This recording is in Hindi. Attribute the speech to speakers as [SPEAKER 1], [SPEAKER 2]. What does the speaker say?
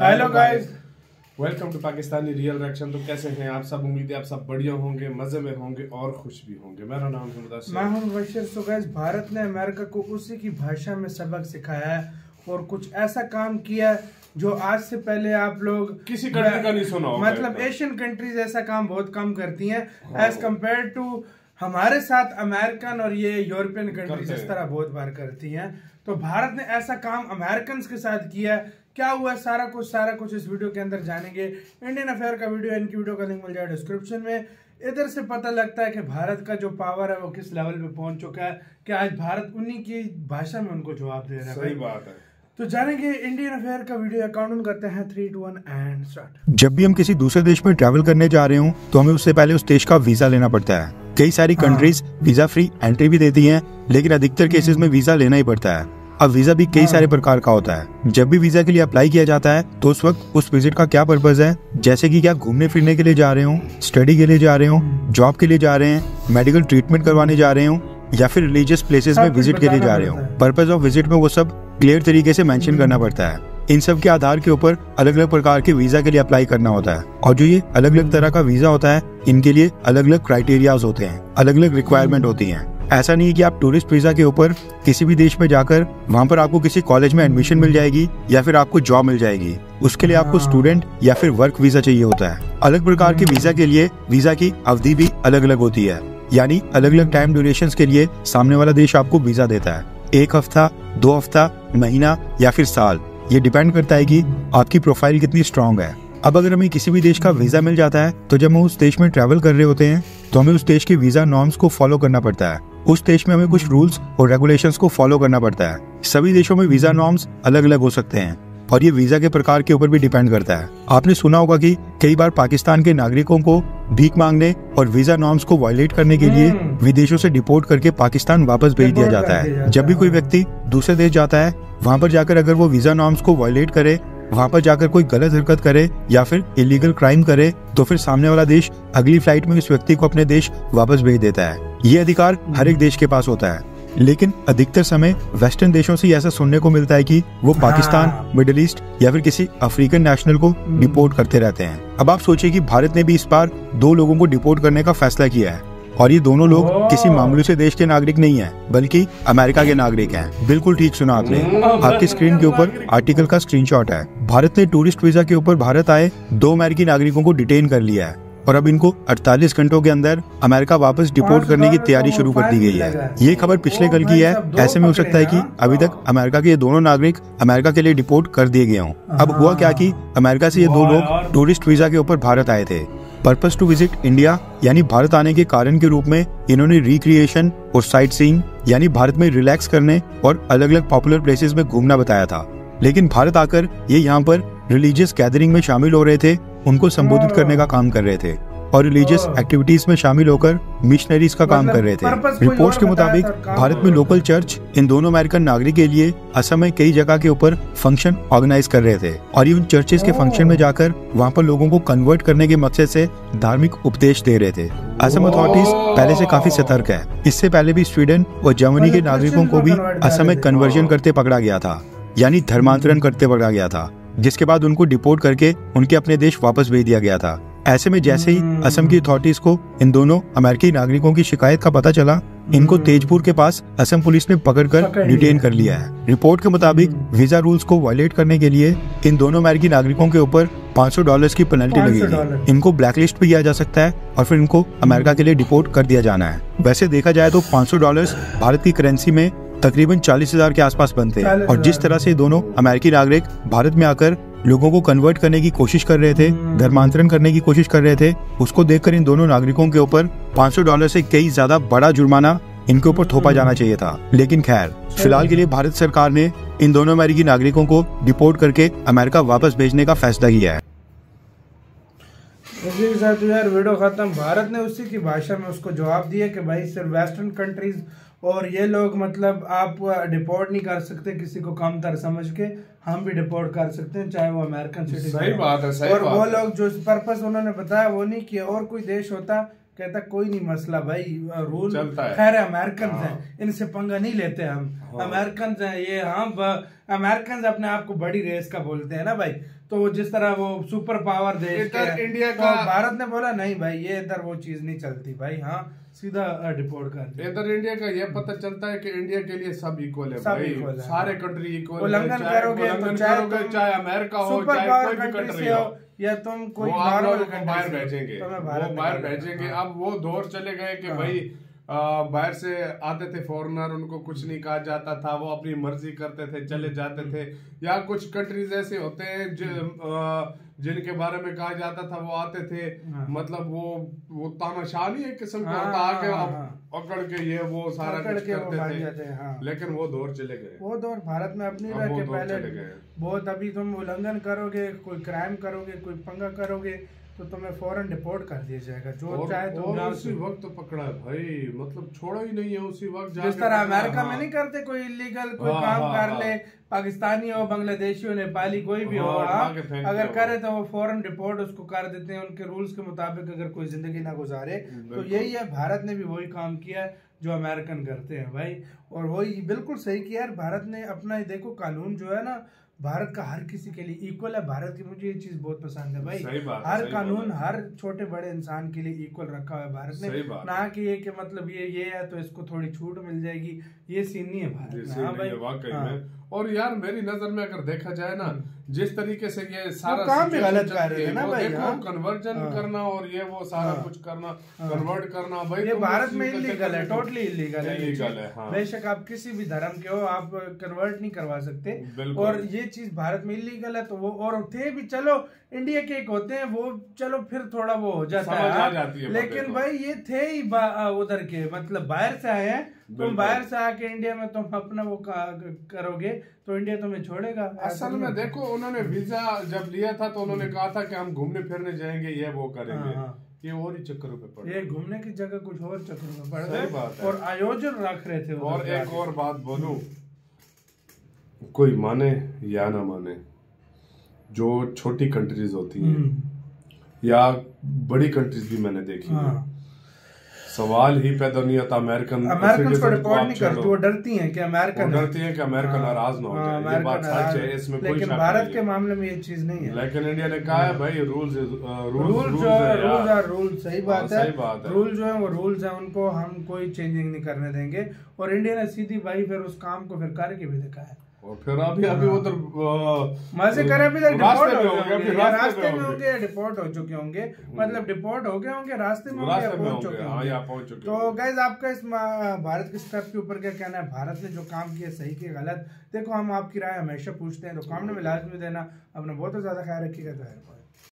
[SPEAKER 1] Hello guys,
[SPEAKER 2] welcome to Pakistani real reaction. तो कैसे हैं आप सब? उम्मीद है आप सब बढ़िया होंगे, मजे में होंगे और खुश भी होंगे। मेरा नाम है मुदस्सिर।
[SPEAKER 1] मैं हूं मुबशिर। सो गाइस, भारत ने अमेरिका को उसी की भाषा में सबक सिखाया है और कुछ ऐसा काम किया जो आज से पहले आप लोग
[SPEAKER 2] किसी कंट्री का नहीं सुना होगा।
[SPEAKER 1] मतलब एशियन कंट्रीज ऐसा काम बहुत कम करती हैं एज कम्पेयर टू हमारे साथ अमेरिकन और ये यूरोपियन कंट्रीज इस तरह बहुत बार करती हैं। तो भारत ने ऐसा काम अमेरिकन के साथ किया है। क्या हुआ सारा कुछ इस वीडियो के अंदर जानेंगे। इंडियन अफेयर का वीडियो, इनकी वीडियो का लिंक मिल जाए डिस्क्रिप्शन में। इधर से पता लगता है कि भारत का जो पावर है वो किस लेवल पे पहुंच चुका है कि आज भारत उन्हीं की भाषा में उनको जवाब दे रहा है।
[SPEAKER 2] सही बात है।
[SPEAKER 1] तो जानेंगे इंडियन अफेयर का वीडियो। काउंट करते हैं 3, 2, 1 एंड स्टार्ट।
[SPEAKER 3] जब भी हम किसी दूसरे देश में ट्रैवल करने जा रहे हो तो हमें उससे पहले उस देश का वीजा लेना पड़ता है। कई सारी कंट्रीज वीजा फ्री एंट्री भी देती हैं, लेकिन अधिकतर केसेस में वीजा लेना ही पड़ता है। अब वीजा भी कई सारे प्रकार का होता है। जब भी वीजा के लिए अप्लाई किया जाता है तो उस वक्त उस विजिट का क्या पर्पज है, जैसे कि क्या घूमने फिरने के लिए जा रहे हो, स्टडी के लिए जा रहे हो, जॉब के लिए जा रहे हैं, मेडिकल ट्रीटमेंट करवाने जा रहे हो या फिर रिलीजियस प्लेसेस में विजिट के लिए जा रहे हो। पर्पज ऑफ विजिट में वो सब क्लियर तरीके से मेंशन करना पड़ता है। इन सब के आधार के ऊपर अलग अलग प्रकार के वीजा के लिए अप्लाई करना होता है। और जो ये अलग अलग तरह का वीजा होता है, इनके लिए अलग अलग क्राइटेरियाज होते हैं, अलग अलग रिक्वायरमेंट होती हैं। ऐसा नहीं है कि आप टूरिस्ट वीजा के ऊपर किसी भी देश में जाकर वहाँ पर आपको किसी कॉलेज में एडमिशन मिल जाएगी या फिर आपको जॉब मिल जाएगी। उसके लिए आपको स्टूडेंट या फिर वर्क वीजा चाहिए होता है। अलग प्रकार के वीजा के लिए वीजा की अवधि भी अलग अलग होती है, यानी अलग अलग टाइम ड्यूरेशन के लिए सामने वाला देश आपको वीजा देता है। 1 हफ्ता, 2 हफ्ता, महीना या फिर साल, ये डिपेंड करता है कि आपकी प्रोफाइल कितनी स्ट्रांग है। अब अगर हमें किसी भी देश का वीजा मिल जाता है तो जब हम उस देश में ट्रैवल कर रहे होते हैं तो हमें उस देश के वीजा नॉर्म्स को फॉलो करना पड़ता है। उस देश में हमें कुछ रूल्स और रेगुलेशंस को फॉलो करना पड़ता है। सभी देशों में वीजा नॉर्म्स अलग अलग हो सकते हैं और ये वीजा के प्रकार के ऊपर भी डिपेंड करता है। आपने सुना होगा कि कई बार पाकिस्तान के नागरिकों को भीख मांगने और वीजा नॉर्म्स को वायलेट करने के लिए विदेशों से डिपोर्ट करके पाकिस्तान वापस भेज दिया जाता है। जब भी कोई व्यक्ति दूसरे देश जाता है, वहाँ पर जाकर अगर वो वीजा नॉर्म्स को वायलेट करे, वहाँ पर जाकर कोई गलत हरकत करे या फिर इलीगल क्राइम करे, तो फिर सामने वाला देश अगली फ्लाइट में उस व्यक्ति को अपने देश वापस भेज देता है। ये अधिकार हर एक देश के पास होता है, लेकिन अधिकतर समय वेस्टर्न देशों से ऐसा सुनने को मिलता है कि वो पाकिस्तान, मिडिल ईस्ट या फिर किसी अफ्रीकन नेशनल को डिपोर्ट करते रहते हैं। अब आप सोचिए कि भारत ने भी इस बार 2 लोगों को डिपोर्ट करने का फैसला किया है और ये दोनों लोग किसी मामूली से देश के नागरिक नहीं है, बल्कि अमेरिका के नागरिक हैं। बिल्कुल ठीक सुना आपने। आपकी स्क्रीन के ऊपर आर्टिकल का स्क्रीनशॉट है। भारत ने टूरिस्ट वीजा के ऊपर भारत आए 2 अमेरिकी नागरिकों को डिटेन कर लिया है और अब इनको 48 घंटों के अंदर अमेरिका वापस डिपोर्ट करने की तैयारी शुरू कर दी गई है। ये खबर पिछले कल की है। ऐसे में हो सकता है कि अभी तक अमेरिका के ये दोनों नागरिक अमेरिका के लिए डिपोर्ट कर दिए गए हों। अब हुआ क्या कि अमेरिका से ये 2 लोग टूरिस्ट वीजा के ऊपर भारत आए थे। पर्पस टू विजिट इंडिया, यानी भारत आने के कारण के रूप में इन्होंने रिक्रिएशन और साइट सीइंग, यानी भारत में रिलैक्स करने और अलग अलग पॉपुलर प्लेसेस में घूमना बताया था। लेकिन भारत आकर ये यहाँ पर रिलीजियस गैदरिंग में शामिल हो रहे थे, उनको संबोधित करने का काम कर रहे थे और रिलीजियस एक्टिविटीज में शामिल होकर मिशनरीज का काम कर रहे थे। रिपोर्ट्स के मुताबिक भारत में लोकल चर्च इन दोनों अमेरिकन नागरिक के लिए असम में कई जगह के ऊपर फंक्शन ऑर्गेनाइज कर रहे थे और ये उन चर्चेस के फंक्शन में जाकर वहाँ पर लोगों को कन्वर्ट करने के मकसद से धार्मिक उपदेश दे रहे थे। असम अथॉरिटीज पहले से काफी सतर्क है। इससे पहले भी स्वीडन और जर्मनी के नागरिकों को भी असम में कन्वर्जन करते पकड़ा गया था, यानी धर्मांतरण करते पकड़ा गया था, जिसके बाद उनको डिपोर्ट करके उनके अपने देश वापस भेज दिया गया था। ऐसे में जैसे ही असम की अथॉरिटीज को इन दोनों अमेरिकी नागरिकों की शिकायत का पता चला, इनको तेजपुर के पास असम पुलिस ने पकड़कर डिटेन कर लिया है। रिपोर्ट के मुताबिक वीजा रूल्स को वायलेट करने के लिए इन दोनों अमेरिकी नागरिकों के ऊपर $500 की पेनल्टी लगेगी। इनको ब्लैकलिस्ट भी किया जा सकता है और फिर इनको अमेरिका के लिए डिपोर्ट कर दिया जाना है। वैसे देखा जाए तो $500 भारत की करेंसी में तकरीबन 40,000 के आसपास बनते हैं। और जिस तरह से दोनों अमेरिकी नागरिक भारत में आकर लोगों को कन्वर्ट करने की कोशिश कर रहे थे, धर्मांतरण करने की कोशिश कर रहे थे, उसको देखकर इन दोनों नागरिकों के ऊपर $500 से कई ज्यादा बड़ा जुर्माना इनके ऊपर थोपा जाना चाहिए था। लेकिन खैर, फिलहाल के लिए भारत सरकार ने इन दोनों अमेरिकी नागरिकों को डिपोर्ट करके अमेरिका वापस भेजने का फैसला किया है।
[SPEAKER 1] इसी के साथ यार वीडियो खत्म। भारत ने उसी की भाषा में उसको जवाब दिया कि भाई सिर्फ वेस्टर्न कंट्रीज और ये लोग मतलब आप डिपोर्ट नहीं कर सकते किसी को कमतर समझ के, हम भी डिपोर्ट कर सकते हैं चाहे वो अमेरिकन सिटीजन।
[SPEAKER 2] सही बात है, सही
[SPEAKER 1] और
[SPEAKER 2] बात
[SPEAKER 1] वो
[SPEAKER 2] है।
[SPEAKER 1] लोग जो पर्पस उन्होंने बताया वो नहीं किया। और कोई देश होता कहता कोई नहीं मसला भाई, रूल
[SPEAKER 2] चलता है।
[SPEAKER 1] खैर अमेरिकन हैं, इनसे पंगा नहीं लेते हम, अमेरिकन हैं ये, हम अमेरिकन अपने आप को बड़ी रेस का बोलते हैं ना भाई, तो जिस तरह वो सुपर पावर देश
[SPEAKER 2] इंडिया
[SPEAKER 1] का, तो भारत ने बोला नहीं भाई ये इधर वो चीज नहीं चलती भाई, हाँ सीधा डिपोर्ट कर दिया।
[SPEAKER 2] इधर इंडिया का ये पता चलता है कि इंडिया के लिए सब इक्वल है भाई, सारे कंट्री इक्वल,
[SPEAKER 1] उल्लंघन करोगे तो
[SPEAKER 2] चाहे अमेरिका हो चाहे कोई भी कंट्री हो,
[SPEAKER 1] या तुम कोई
[SPEAKER 2] बाहर भेजेंगे, वो बाहर भेजेंगे। अब वो दौर चले गए कि भाई बाहर से आते थे फॉरेनर, उनको कुछ नहीं कहा जाता था, वो अपनी मर्जी करते थे, चले जाते थे। या कुछ कंट्रीज ऐसे होते हैं जिनके बारे में कहा जाता था वो आते थे, मतलब वो तानाशाही एक किस्म का होता, आके पकड़ के ये वो सारा कुछ करते थे। लेकिन वो दौर चले गए, वो
[SPEAKER 1] दौर भारत में अपनी रह के पहले बहुत, अभी तुम उल्लंघन करोगे, कोई क्राइम करोगे, कोई पंगा करोगे तो तुम्हें फौरन डिपोर्ट कर दिया जाएगा, जो चाहे तुम
[SPEAKER 2] उसी वक्त पकड़ा है भाई, मतलब छोड़ा ही नहीं है उसी वक्त।
[SPEAKER 1] जिस तरह अमेरिका में नहीं करते, कोई इलीगल कोई काम कर ले, पाकिस्तानी हो, बांग्लादेशी हो, नेपाली कोई भी हो, अगर करे तो वो फौरन डिपोर्ट उसको कर देते हैं उनके रूल्स के मुताबिक, अगर कोई जिंदगी ना गुजारे। तो यही है, भारत ने भी वही काम किया है जो अमेरिकन करते हैं भाई, और वही बिल्कुल सही किया है भारत ने अपना। देखो कानून जो है ना भारत का हर किसी के लिए इक्वल है, भारत की मुझे ये चीज बहुत पसंद है भाई, हर कानून हर छोटे बड़े इंसान के लिए इक्वल रखा हुआ है भारत ने, ना कि ये कि मतलब ये है तो इसको थोड़ी छूट मिल जाएगी, ये सीन नहीं है भारत में। हाँ भाई,
[SPEAKER 2] वाकई में। और यार मेरी नजर में अगर देखा जाए ना, जिस तरीके से ये सारा
[SPEAKER 1] काम भी गलत कर रहे हैं ना भाई,
[SPEAKER 2] कन्वर्जन करना और ये वो सारा कुछ करना, कन्वर्ट करना भाई,
[SPEAKER 1] ये भारत में इलीगल है, टोटली इलीगल
[SPEAKER 2] है।
[SPEAKER 1] बेशक आप किसी भी धर्म के हो, आप कन्वर्ट नहीं करवा सकते, और ये चीज भारत में इलीगल है। तो वो और थे भी, चलो इंडिया के एक होते हैं वो, चलो फिर थोड़ा वो हो जाता है, लेकिन भाई ये थे ही उधर के, मतलब बाहर से आए हैं, तुम बाहर से आके इंडिया में तुम अपना वो करोगे तो इंडिया तुम्हें छोड़ेगा।
[SPEAKER 2] असल में देखो उन्होंने वीजा जब लिया था तो उन्होंने कहा था कि हम घूमने फिरने जाएंगे, ये वो करेंगे, ये और ही चक्करों पे पड़,
[SPEAKER 1] ये घूमने की जगह कुछ और चक्करों में पड़ गए, और आयोजन रख रहे थे।
[SPEAKER 2] और एक और बात बोलूं, कोई माने या ना माने, जो छोटी कंट्रीज होती हैं या बड़ी कंट्रीज भी मैंने देखी है, सवाल ही पैदा नहीं होता अमेरिकन
[SPEAKER 1] को रिपोर्ट नहीं करती, वो डरती हैं कि अमेरिकन
[SPEAKER 2] नाराज ना हो जाए, ये बात सच है, इसमें कोई
[SPEAKER 1] लेकिन भारत के मामले में ये चीज नहीं है।
[SPEAKER 2] लेकिन इंडिया ने कहा है भाई रूल्स
[SPEAKER 1] सही बात है, रूल जो है वो रूल्स है, उनको हम कोई चेंजिंग नहीं करने देंगे। और इंडिया ने सीधी भाई फिर उस काम को फिर करके भी दिखा है,
[SPEAKER 2] और फिर अभी उधर
[SPEAKER 1] मजे करे, अभी रास्ते में होंगे, डिपोर्ट हो चुके होंगे, मतलब डिपोर्ट हो गए होंगे, रास्ते में पहुंच चुके। तो गाइस आपका इस भारत के स्टेप के ऊपर क्या कहना है? भारत ने जो काम किया सही किया गलत? देखो हम आपकी राय हमेशा पूछते हैं, तो कमेंट में लाजमी देना। अपना बहुत ज्यादा ख्याल रखिएगा।